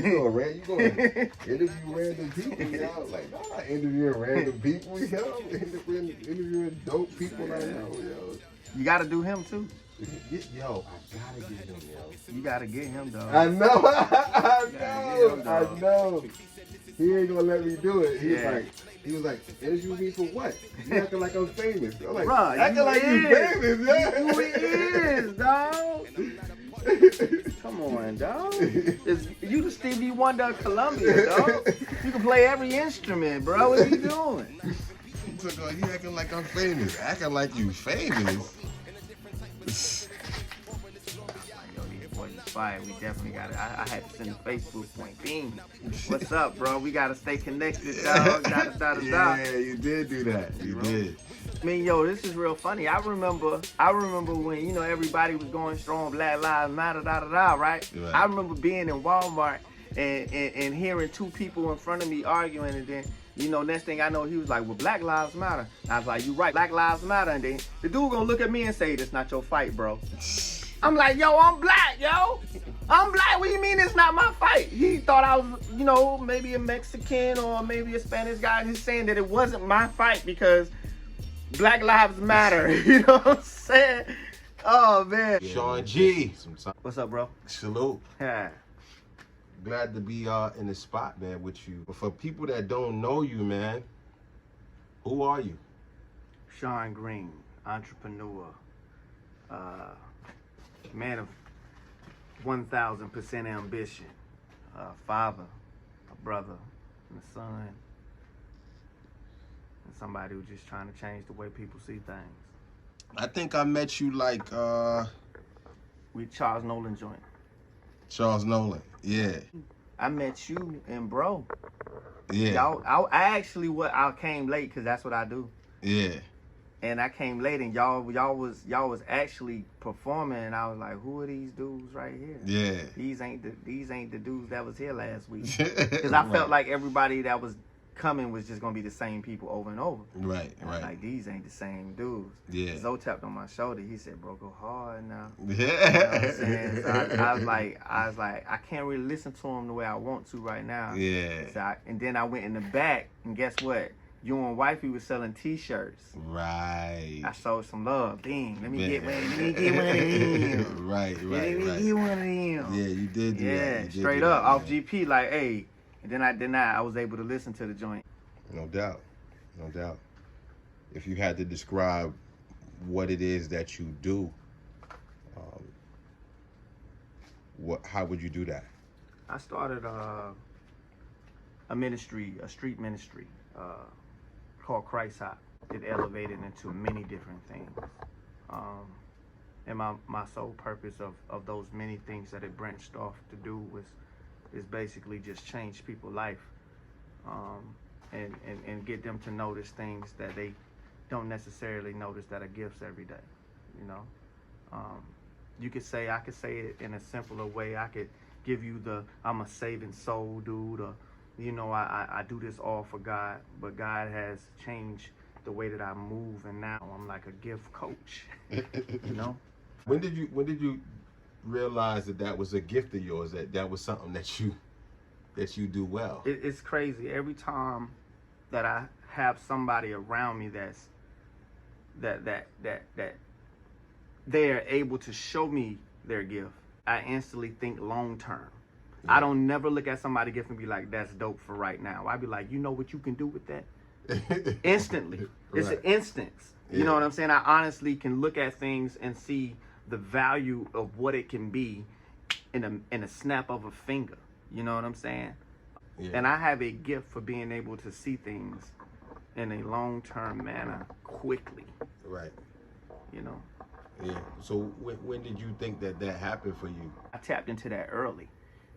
like, you going to interview random people, yo. Like, no, I'm not interviewing random people, yo. I'm interviewing dope people I know, yo. You got to do him, too. Yo, I gotta get him, yo. You gotta get him, dog. I know, I know. He ain't gonna let me do it. He was like, interview me for what? You acting like I'm famous. I'm like, bruh, acting like you famous, yeah. Who he is, dog? Come on, dog. You the Stevie Wonder of Columbia, dog. You can play every instrument, bro. What are you doing? So, you acting like I'm famous. Acting like you famous. Yo, these boys is fire. We definitely got it. I had to send a Facebook point. Bing. What's up, bro? We gotta stay connected, dog. Yeah, you did do that. You did. I mean, yo, this is real funny. I remember when, you know, everybody was going strong, Black Lives Matter, right? I remember being in Walmart and hearing two people in front of me arguing, and then, you know, next thing I know, he was like, well, Black Lives Matter. And I was like, you right, Black Lives Matter. And then the dude gonna look at me and say, that's not your fight, bro. I'm like, yo, I'm black, yo. I'm black. What do you mean it's not my fight? He thought I was, you know, maybe a Mexican or maybe a Spanish guy, and he's saying that it wasn't my fight because Black Lives Matter. You know what I'm saying? Oh, man. Shawn G. What's up, bro? Salute. Yeah. Glad to be in the spot, man, with you. But for people that don't know you, man, who are you? Shawn Green, entrepreneur, man of 1,000% ambition, father, a brother, and a son, and somebody who's just trying to change the way people see things. I think I met you like with Charles Nolan joint. Charles Nolan, yeah. I met you and bro. Yeah. I came late because that's what I do. Yeah. And I came late and y'all was actually performing, and I was like, who are these dudes right here? Yeah. These ain't the dudes that was here last week. Because I felt like everybody that was coming was just gonna be the same people over and over. Right. Like, these ain't the same dudes. Yeah. Zoe tapped on my shoulder. He said, bro, go hard now. Yeah. You know what I'm saying? So I was like, I can't really listen to him the way I want to right now. Yeah. So and then I went in the back, and guess what? You and wifey was selling T-shirts. Right. I sold some love. Dang, let me get one of them. Right. Let me get one of them. Yeah, you did do that. Yeah, straight up, off GP, like, hey. And then I was able to listen to the joint. No doubt. If you had to describe what it is that you do, how would you do that? I started a ministry, a street ministry, called Christ Hop. It elevated into many different things. And my sole purpose of those many things that it branched off to do is basically just change people's life, and get them to notice things that they don't necessarily notice that are gifts every day. You know, I could say it in a simpler way. I could give you I'm a saving soul dude, or, you know, I do this all for God, but God has changed the way that I move, and now I'm like a gift coach. You know. When did you realize that was a gift of yours, that was something that you do well? It's crazy. Every time that I have somebody around me that they are able to show me their gift, I instantly think long term. Yeah. I don't never look at somebody's gift and be like, that's dope for right now. I be like, you know what you can do with that? Instantly. It's an instance. You know what I'm saying? I honestly can look at things and see the value of what it can be in a snap of a finger. You know what I'm saying? Yeah. And I have a gift for being able to see things in a long-term manner quickly. Right. You know? Yeah. So when did you think that happened for you? I tapped into that early.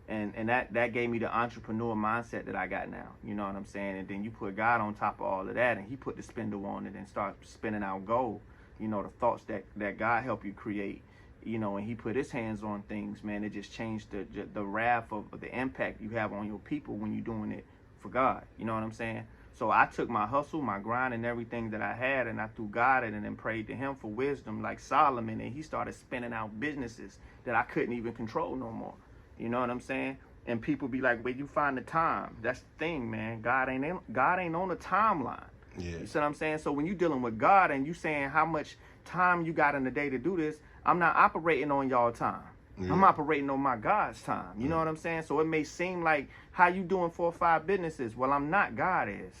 And that gave me the entrepreneur mindset that I got now. You know what I'm saying? And then you put God on top of all of that, and he put the spindle on it and start spinning out gold. You know, the thoughts that God helped you create, you know, and he put his hands on things, man. It just changed the wrath of the impact you have on your people when you're doing it for God. You know what I'm saying? So I took my hustle, my grind, and everything that I had, and I threw God in it and prayed to him for wisdom like Solomon, and he started spinning out businesses that I couldn't even control no more. You know what I'm saying? And people be like, where you find the time? That's the thing, man. God ain't on a timeline. Yeah. You see what I'm saying? So when you dealing with God and you saying how much time you got in the day to do this, I'm not operating on y'all time. Yeah. I'm operating on my God's time. You know what I'm saying? So it may seem like, how you doing 4 or 5 businesses? Well, I'm not. God is.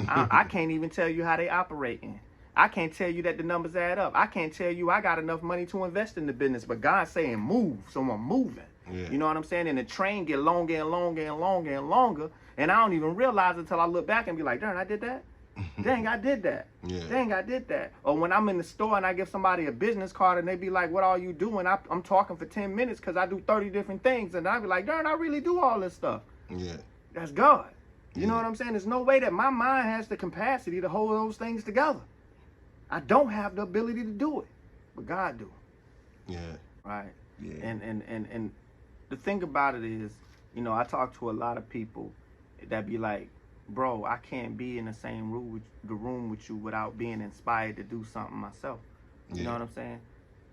I can't even tell you how they operating. I can't tell you that the numbers add up. I can't tell you I got enough money to invest in the business, but God's saying move, so I'm moving. Yeah. You know what I'm saying? And the train get longer and longer and longer and longer, and I don't even realize it until I look back and be like, darn, I did that? Dang, I did that. Yeah. Dang, I did that. Or when I'm in the store and I give somebody a business card and they be like, what are you doing? I'm talking for 10 minutes because I do 30 different things, and I be like, darn, I really do all this stuff. Yeah. That's God. You know what I'm saying? There's no way that my mind has the capacity to hold those things together. I don't have the ability to do it, but God do. Yeah. Right. Yeah. And the thing about it is, you know, I talk to a lot of people that be like, bro, I can't be in the same room with you without being inspired to do something myself. You know what I'm saying?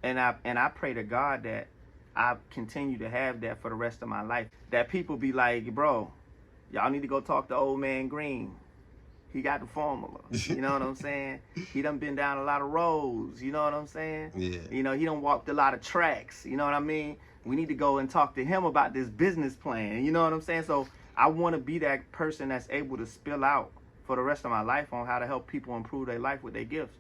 And I pray to God that I continue to have that for the rest of my life. That people be like, bro, y'all need to go talk to old man Green. He got the formula. You know what I'm saying? He done been down a lot of roads. You know what I'm saying? Yeah. You know, he done walked a lot of tracks. You know what I mean? We need to go and talk to him about this business plan. You know what I'm saying? So I want to be that person that's able to spill out for the rest of my life on how to help people improve their life with their gifts.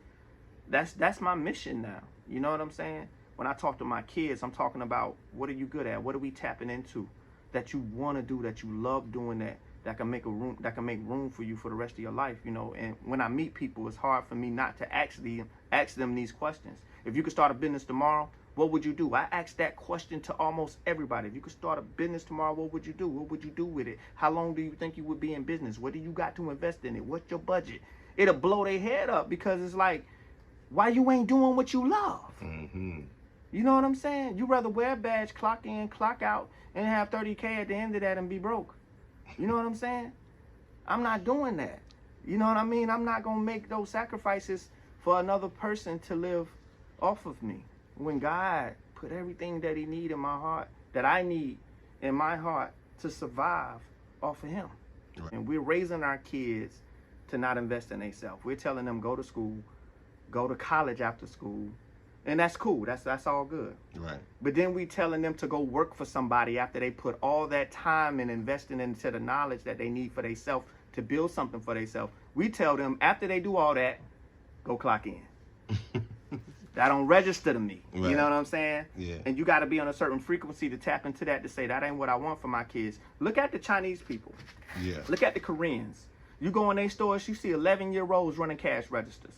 That's my mission now. You know what I'm saying? When I talk to my kids, I'm talking about, what are you good at? What are we tapping into that you want to do, that you love doing, that can make room for you for the rest of your life, you know? And when I meet people, it's hard for me not to ask them these questions. If you could start a business tomorrow, what would you do? I ask that question to almost everybody. If you could start a business tomorrow, what would you do? What would you do with it? How long do you think you would be in business? What do you got to invest in it? What's your budget? It'll blow their head up, because it's like, why you ain't doing what you love? Mm-hmm. You know what I'm saying? You rather wear a badge, clock in, clock out, and have 30K at the end of that and be broke. You know what I'm saying? I'm not doing that. You know what I mean? I'm not going to make those sacrifices for another person to live off of me, when God put everything that he need in my heart, that I need in my heart to survive, off of him. Right. And we're raising our kids to not invest in themselves. We're telling them, go to school, go to college after school, and that's cool. That's all good. Right. But then we telling them to go work for somebody after they put all that time and investing into the knowledge that they need for themselves to build something for themselves. We tell them, after they do all that, go clock in. That don't register to me. Right. You know what I'm saying? Yeah. And you got to be on a certain frequency to tap into that, to say, that ain't what I want for my kids. Look at the Chinese people. Yeah. Look at the Koreans. You go in their stores, you see 11-year-olds running cash registers.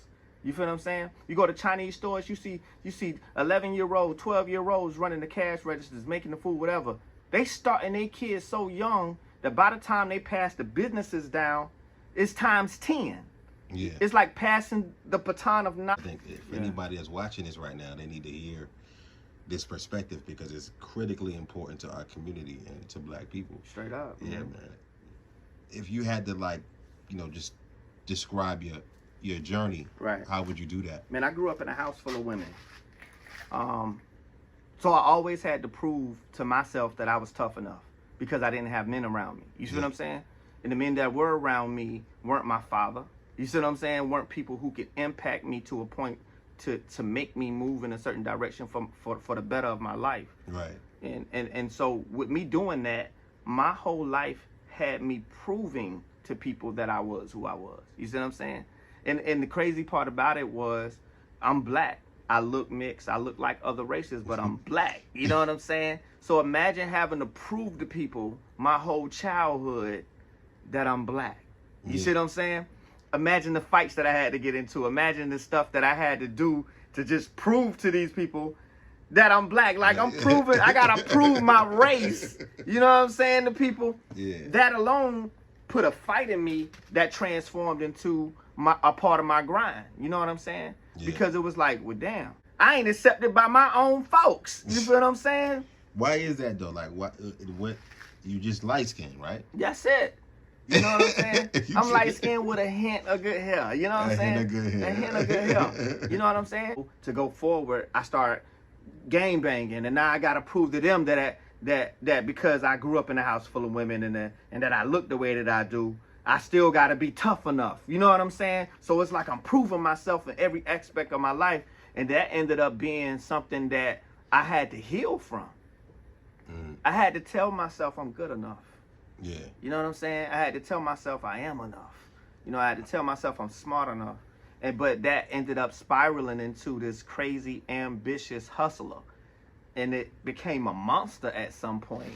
You feel what I'm saying? You go to Chinese stores, you see 11-year-olds, 12-year-olds running the cash registers, making the food, whatever. They starting their kids so young that by the time they pass the businesses down, it's times 10. Yeah. It's like passing the baton of knowledge. I think if anybody is watching this right now, they need to hear this perspective, because it's critically important to our community and to black people. Straight up. Yeah, man. If you had to, like, you know, just describe your journey, right, how would you do that? Man, I grew up in a house full of women. So I always had to prove to myself that I was tough enough, because I didn't have men around me. You see what I'm saying? And the men that were around me weren't my father. You see what I'm saying? Weren't people who could impact me to a point to make me move in a certain direction for the better of my life. Right. And so with me doing that, my whole life had me proving to people that I was who I was. You see what I'm saying? And the crazy part about it was, I'm black. I look mixed. I look like other races, but I'm black. You know what I'm saying? So imagine having to prove to people my whole childhood that I'm black. You see what I'm saying? Imagine the fights that I had to get into. Imagine the stuff that I had to do to just prove to these people that I'm black. Like, I'm proving, I gotta prove my race. You know what I'm saying to people? Yeah. That alone put a fight in me that transformed into a part of my grind. You know what I'm saying? Yeah. Because it was like, well, damn, I ain't accepted by my own folks. You feel what I'm saying? Why is that though? Like, what you just light skinned, right? That's it. You know what I'm saying? I'm light skinned with a hint of good hair. You know what I'm saying? A hint of good hair. You know what I'm saying? To go forward, I start gang banging, and now I gotta prove to them that that because I grew up in a house full of women and that I look the way that I do, I still got to be tough enough. You know what I'm saying? So it's like I'm proving myself in every aspect of my life. And that ended up being something that I had to heal from. I had to tell myself I'm good enough. Yeah. You know what I'm saying? I had to tell myself I am enough. You know, I had to tell myself I'm smart enough. But that ended up spiraling into this crazy, ambitious hustler. And it became a monster at some point.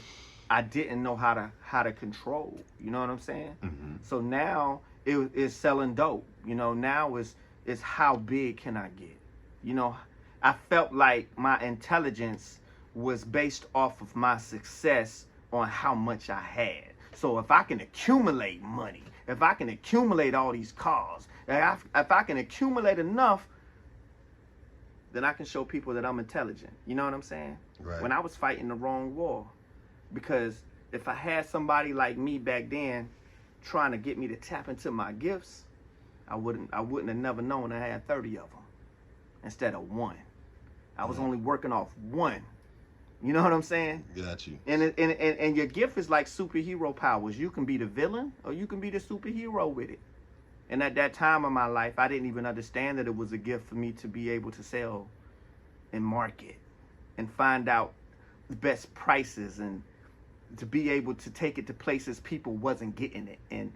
I didn't know how to control. You know what I'm saying? Mm-hmm. So now it's selling dope. You know, now it's how big can I get? You know, I felt like my intelligence was based off of my success on how much I had. So if I can accumulate money, if I can accumulate all these cars, if I can accumulate enough, then I can show people that I'm intelligent. You know what I'm saying? Right. When I was fighting the wrong war. Because if I had somebody like me back then trying to get me to tap into my gifts, I wouldn't have never known I had 30 of them instead of one. I was only working off one. You know what I'm saying? Got you. And your gift is like superhero powers. You can be the villain or you can be the superhero with it. And at that time of my life, I didn't even understand that it was a gift for me to be able to sell and market and find out the best prices and to be able to take it to places people wasn't getting it. And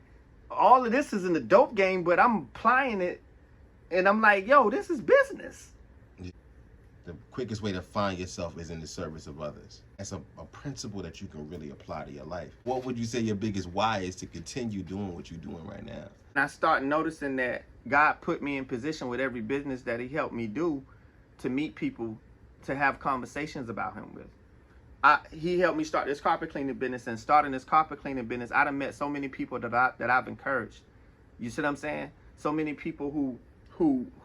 all of this is in the dope game, but I'm applying it and I'm like, yo, this is business. The quickest way to find yourself is in the service of others. That's a principle that you can really apply to your life. What would you say your biggest why is to continue doing what you're doing right now? And I start noticing that God put me in position with every business that he helped me do to meet people, to have conversations about him with. He helped me start this carpet cleaning business, and starting this carpet cleaning business, I done met so many people that I've encouraged. You see what I'm saying? So many people who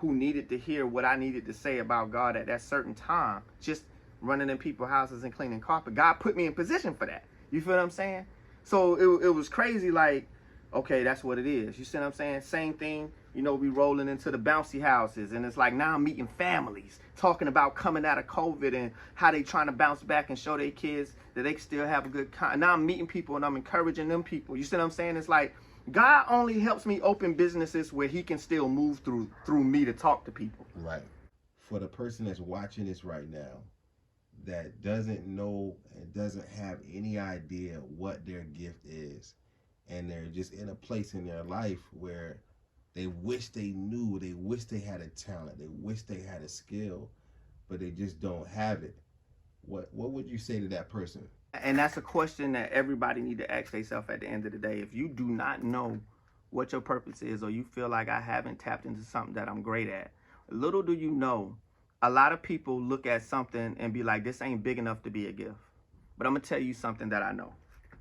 needed to hear what I needed to say about God at that certain time, just running in people's houses and cleaning carpet. God put me in position for that. You feel what I'm saying? So it was crazy, like, okay, that's what it is. You see what I'm saying? Same thing, you know, we rolling into the bouncy houses, and it's like now I'm meeting families, talking about coming out of COVID and how they trying to bounce back and show their kids that they can still have a good now I'm meeting people and I'm encouraging them people. You see what I'm saying? It's like God only helps me open businesses where he can still move through me to talk to people. Right. For the person that's watching this right now that doesn't know and doesn't have any idea what their gift is, and they're just in a place in their life where they wish they knew, they wish they had a talent, they wish they had a skill, but they just don't have it. What would you say to that person? And that's a question that everybody need to ask themselves at the end of the day. If you do not know what your purpose is, or you feel like I haven't tapped into something that I'm great at, little do you know, a lot of people look at something and be like, this ain't big enough to be a gift. But I'm going to tell you something that I know.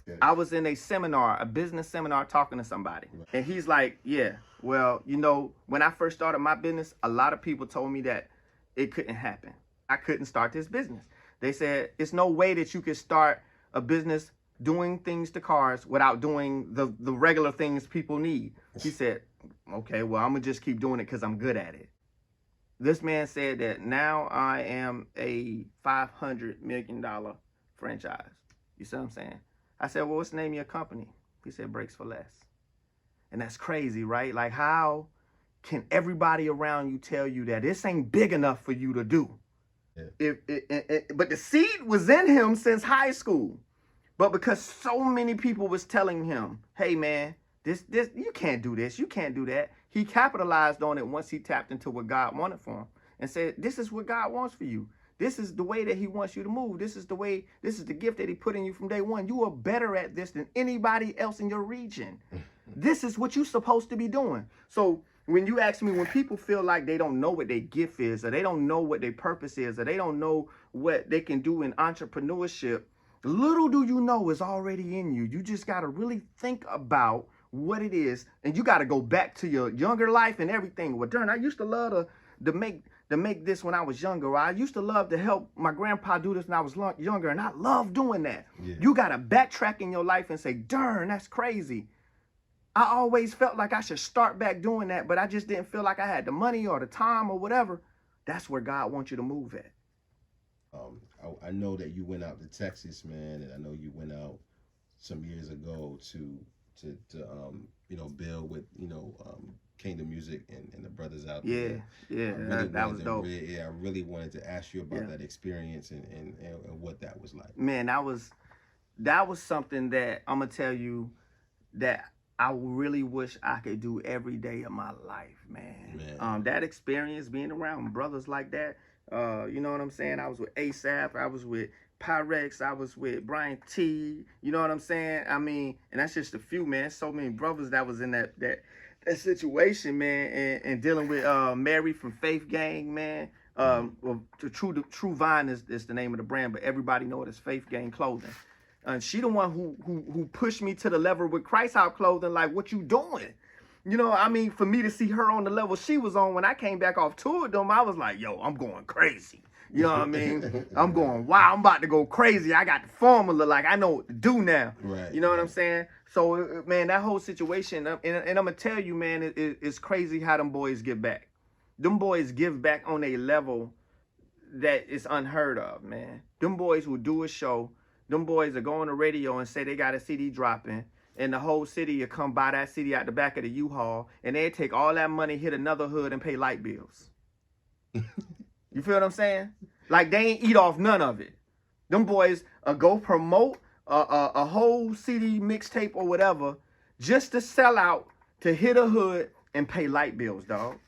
Okay. I was in a seminar, a business seminar, talking to somebody. Right. And he's like, yeah, well, you know, when I first started my business, a lot of people told me that it couldn't happen. I couldn't start this business. They said, it's no way that you could start a business doing things to cars without doing the regular things people need. He said, okay, well, I'm going to just keep doing it because I'm good at it. This man said that now I am a $500 million franchise. You see what I'm saying? I said, well, what's the name of your company? He said, Brakes for Less. And that's crazy, right? Like, how can everybody around you tell you that this ain't big enough for you to do? Yeah. But the seed was in him since high school. But because so many people was telling him, hey, man, this you can't do this, you can't do that. He capitalized on it once he tapped into what God wanted for him and said, this is what God wants for you. This is the way that he wants you to move. This is the gift that he put in you from day one. You are better at this than anybody else in your region. This is what you're supposed to be doing. So when you ask me, when people feel like they don't know what their gift is, or they don't know what their purpose is, or they don't know what they can do in entrepreneurship, little do you know is already in you. You just got to really think about what it is, and you got to go back to your younger life and everything. Well, darn, I used to love to make this when I was younger. Or I used to love to help my grandpa do this when I was younger, and I love doing that. Yeah. You got to backtrack in your life and say, darn, that's crazy. I always felt like I should start back doing that, but I just didn't feel like I had the money or the time or whatever. That's where God wants you to move at. I know that you went out to Texas, man, and I know you went out some years ago to build with Kingdom Music and the brothers out there. Yeah, that was dope. I really wanted to ask you about that experience and what that was like. Man, that was something that I'm gonna tell you that I really wish I could do every day of my life, man. That experience being around brothers like that, you know what I'm saying? I was with ASAP, I was with Pyrex, I was with Brian T, you know what I'm saying? I mean, and that's just a few, man. So many brothers that was in that situation, man, and dealing with Mary from Faith Gang, man. Well, the True Vine is the name of the brand, but everybody know it as Faith Gang Clothing. And she the one who pushed me to the level with Christ Out Clothing, like, what you doing? You know, I mean, for me to see her on the level she was on when I came back off tour with them, I was like, yo, I'm going crazy. You know what I mean? I'm going, wow, I'm about to go crazy. I got the formula, like, I know what to do now. Right. You know what I'm saying? So, man, that whole situation, and I'm going to tell you, man, it's crazy how them boys give back. Them boys give back on a level that is unheard of, man. Them boys will do a show. Them boys will go on the radio and say they got a CD dropping, and the whole city will come buy that CD out the back of the U-Haul, and they'll take all that money, hit another hood, and pay light bills. You feel what I'm saying? Like, they ain't eat off none of it. Them boys go promote a whole CD mixtape or whatever just to sell out, to hit a hood, and pay light bills, dog.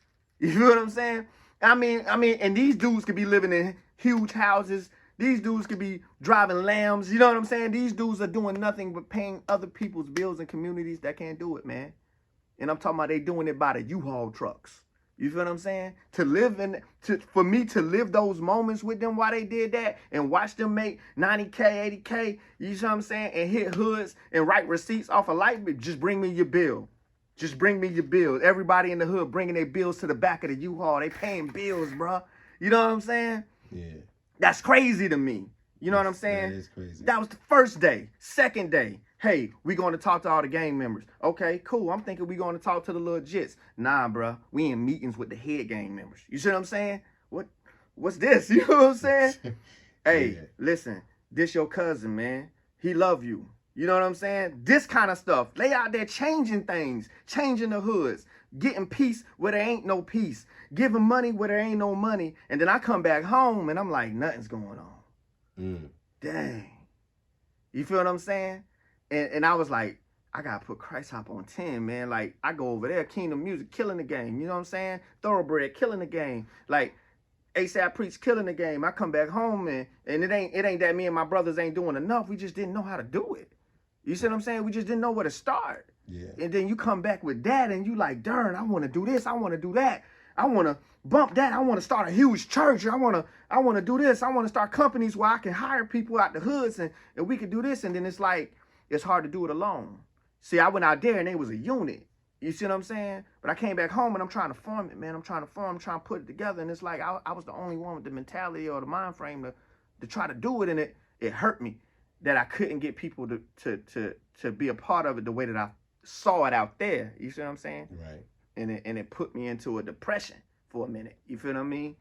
You feel what I'm saying? I mean, and these dudes could be living in huge houses. These dudes could be driving Lambs. You know what I'm saying? These dudes are doing nothing but paying other people's bills in communities that can't do it, man. And I'm talking about they doing it by the U-Haul trucks. You feel what I'm saying? For me to live those moments with them while they did that and watch them make 90K, 80K, you know what I'm saying? And hit hoods and write receipts off a light bill. Just bring me your bill. Just bring me your bills. Everybody in the hood bringing their bills to the back of the U-Haul. They paying bills, bro. You know what I'm saying? Yeah. That's crazy to me. You know what I'm saying? That is crazy. That was the first day. Second day, hey, we going to talk to all the gang members. Okay, cool. I'm thinking we going to talk to the little jits. Nah, bro. We in meetings with the head gang members. You see what I'm saying? What's this? You know what I'm saying? Hey, listen, this your cousin, man. He love you. You know what I'm saying? This kind of stuff. They out there changing things, changing the hoods, getting peace where there ain't no peace, giving money where there ain't no money. And then I come back home and I'm like, nothing's going on. Dang. You feel what I'm saying? And I was like, I got to put Christ Hop on 10, man. Like, I go over there, Kingdom Music, killing the game. You know what I'm saying? Thoroughbred, killing the game. Like, ASAP Preach, killing the game. I come back home and it ain't that me and my brothers ain't doing enough. We just didn't know how to do it. You see what I'm saying? We just didn't know where to start. Yeah. And then you come back with that and you like, darn, I want to do this. I want to do that. I want to bump that. I want to start a huge church. I want to do this. I want to start companies where I can hire people out the hoods and we can do this. And then it's like, it's hard to do it alone. See, I went out there and it was a unit. You see what I'm saying? But I came back home and I'm trying to form it, man. I'm trying to put it together. And it's like, I was the only one with the mentality or the mind frame to try to do it. And it hurt me that I couldn't get people to be a part of it the way that I saw it out there. You see what I'm saying? Right. And it put me into a depression for a minute. You feel what I mean?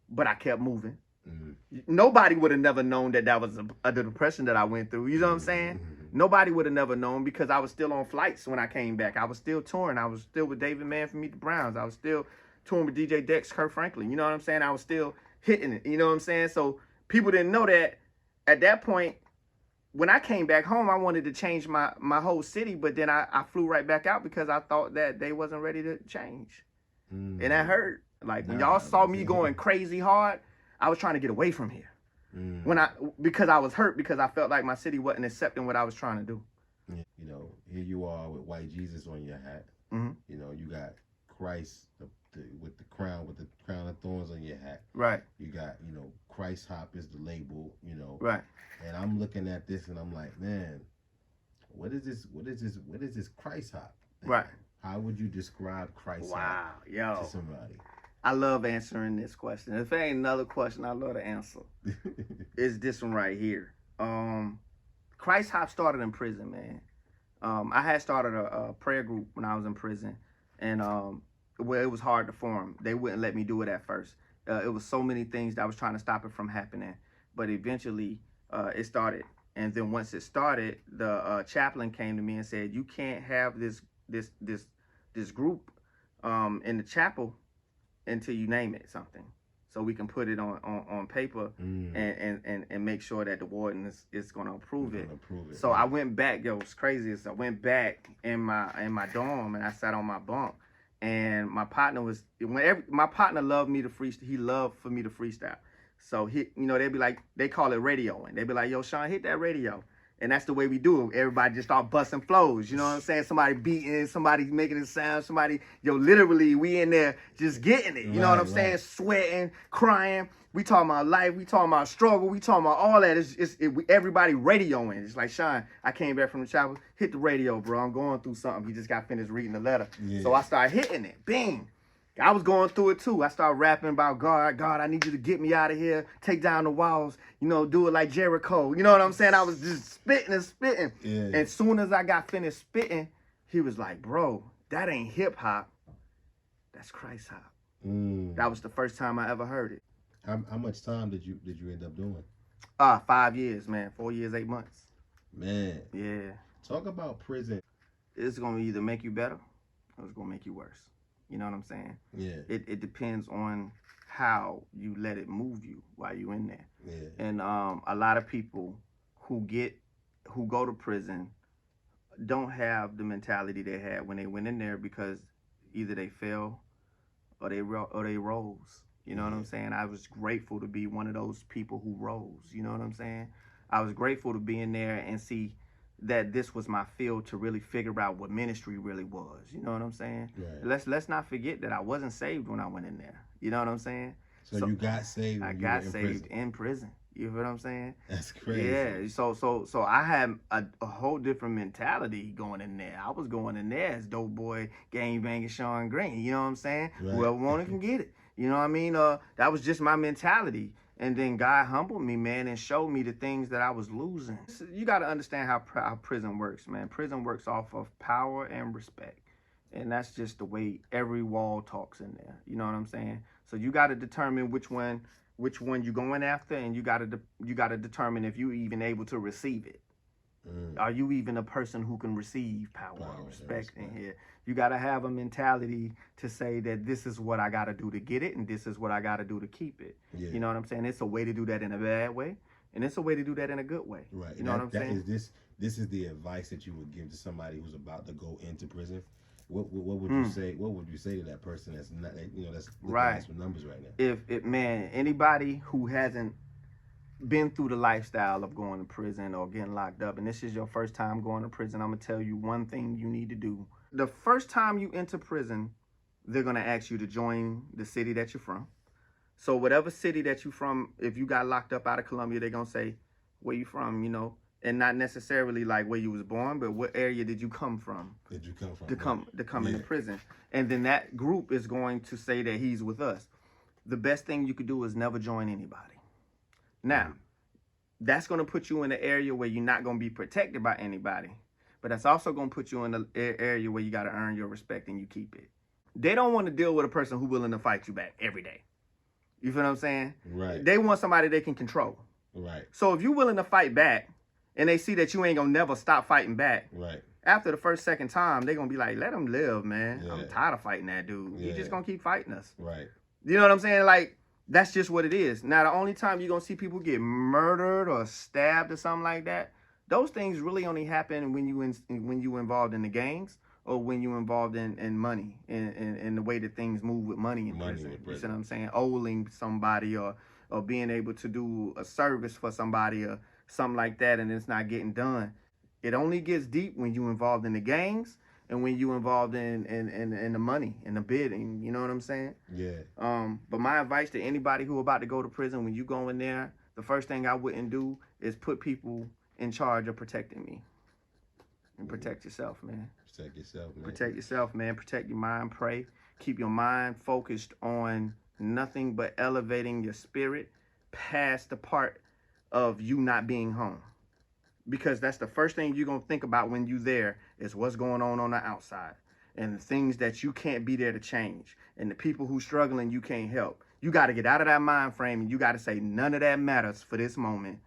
But I kept moving. Mm-hmm. Nobody would have never known that was a depression that I went through. You know what I'm saying? Mm-hmm. Nobody would have never known because I was still on flights when I came back. I was still touring. I was still with David Mann from Meet the Browns. I was still touring with DJ Dex, Kurt Franklin. You know what I'm saying? I was still hitting it. You know what I'm saying? So people didn't know that at that point. When I came back home, I wanted to change my whole city, but then I flew right back out because I thought that they wasn't ready to change. And that hurt. Like, when y'all saw me going crazy hard, I was trying to get away from here. Because I was hurt because I felt like my city wasn't accepting what I was trying to do. Yeah. You know, here you are with white Jesus on your hat. Mm-hmm. You know, you got Christ with the crown of thorns on your hat. Right. You got, Christ Hop is the label, Right. And I'm looking at this and I'm like, man, what is this Christ Hop? Right. How would you describe Christ Hop to somebody? I love answering this question. If there ain't another question I love to answer, it's this one right here. Christ Hop started in prison, man. I had started a prayer group when I was in prison, and it was hard to form. They wouldn't let me do it at first. It was so many things that I was trying to stop it from happening. but eventually it started. And then once it started, the chaplain came to me and said, "You can't have this group in the chapel until you name it something, so we can put it on paper and make sure that the warden is going to approve it." So I went back. Yo, what's crazy is I went back in my dorm and I sat on my bunk, and my partner my partner loved me to freestyle. He loved for me to freestyle. So they'd be like, they call it radioing. They'd be like, "Yo, Shawn, hit that radio." And that's the way we do it. Everybody just start busting flows. You know what I'm saying? Somebody beating, somebody making it sound, literally we in there just getting it. You know what I'm saying? Sweating, crying. We talking about life. We talking about struggle. We talking about all that. Everybody radioing. It's like, "Shawn, I came back from the chapel. Hit the radio, bro. I'm going through something." He just got finished reading the letter. Yeah. So I started hitting it. Bing. I was going through it too. I started rapping about God, I need you to get me out of here, take down the walls, do it like Jericho. You know what I'm saying? I was just spitting and spitting. Yeah. And as soon as I got finished spitting, he was like, "Bro, that ain't hip hop. That's Christ hop." That was the first time I ever heard it. How much time did you end up doing? 5 years, man. 4 years, 8 months. Man. Yeah. Talk about prison. It's gonna either make you better or it's gonna make you worse. You know what I'm saying? Yeah. It depends on how you let it move you while you're in there. Yeah. And a lot of people who go to prison don't have the mentality they had when they went in there, because either they fell or they rose. You know what I'm saying? I was grateful to be one of those people who rose. You know what I'm saying? I was grateful to be in there and see that this was my field to really figure out what ministry really was. You know what I'm saying? Right. Let's not forget that I wasn't saved when I went in there. You know what I'm saying? So you got saved. I got saved in prison. You know what I'm saying? That's crazy. Yeah. So I had a whole different mentality going in there. I was going in there as dope boy, gang banging Shawn Green. You know what I'm saying? Right. Whoever wanted can get it. You know what I mean? That was just my mentality. And then God humbled me, man, and showed me the things that I was losing. You got to understand how prison works, man. Prison works off of power and respect. And that's just the way every wall talks in there. You know what I'm saying? So you got to determine which one you're going after, and you got to determine if you're even able to receive it. Are you even a person who can receive power and respect in here? You got to have a mentality to say that this is what I got to do to get it, and this is what I got to do to keep it. Yeah. You know what I'm saying? It's a way to do that in a bad way, and it's a way to do that in a good way. Right. You know what I'm saying? This is the advice that you would give to somebody who's about to go into prison. What would you say? What would you say to that person that's not, that's right for numbers right now? If anybody who hasn't been through the lifestyle of going to prison or getting locked up, and this is your first time going to prison, I'm gonna tell you one thing you need to do. The first time you enter prison, they're gonna ask you to join the city that you're from. So whatever city that you're from, if you got locked up out of Columbia, they're gonna say, "Where you from?" And not necessarily like where you was born, but what area did you come from? To come into prison. And then that group is going to say that he's with us. The best thing you could do is never join anybody. Now, that's going to put you in an area where you're not going to be protected by anybody, but that's also going to put you in an area where you got to earn your respect and you keep it. They don't want to deal with a person who's willing to fight you back every day. You feel what I'm saying? Right. They want somebody they can control. Right. So if you're willing to fight back and they see that you ain't going to never stop fighting back, right, after the first, second time, they're going to be like, "Let him live, man. Yeah. I'm tired of fighting that dude. He's just going to keep fighting us." Right. You know what I'm saying? Like, that's just what it is. Now, the only time you're going to see people get murdered or stabbed or something like that, those things really only happen when you involved in the gangs or when you involved in money and the way that things move with money in prison. You see what I'm saying? Owing somebody or being able to do a service for somebody or something like that, and it's not getting done. It only gets deep when you involved in the gangs and when you involved in the money and the bidding. You know what I'm saying? Yeah. But my advice to anybody who about to go to prison, when you go in there, the first thing I wouldn't do is put people in charge of protecting me. And protect yourself, man. Protect yourself, man. Protect yourself, man. Protect your mind. Pray. Keep your mind focused on nothing but elevating your spirit past the part of you not being home. Because that's the first thing you're going to think about when you're there is what's going on the outside and the things that you can't be there to change and the people who struggling you can't help. You got to get out of that mind frame, and you got to say none of that matters for this moment.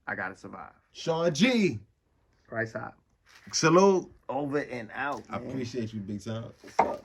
I got to survive. Shawn G. Price hop. Salute. Over and out, man. I appreciate you, big time. What's up?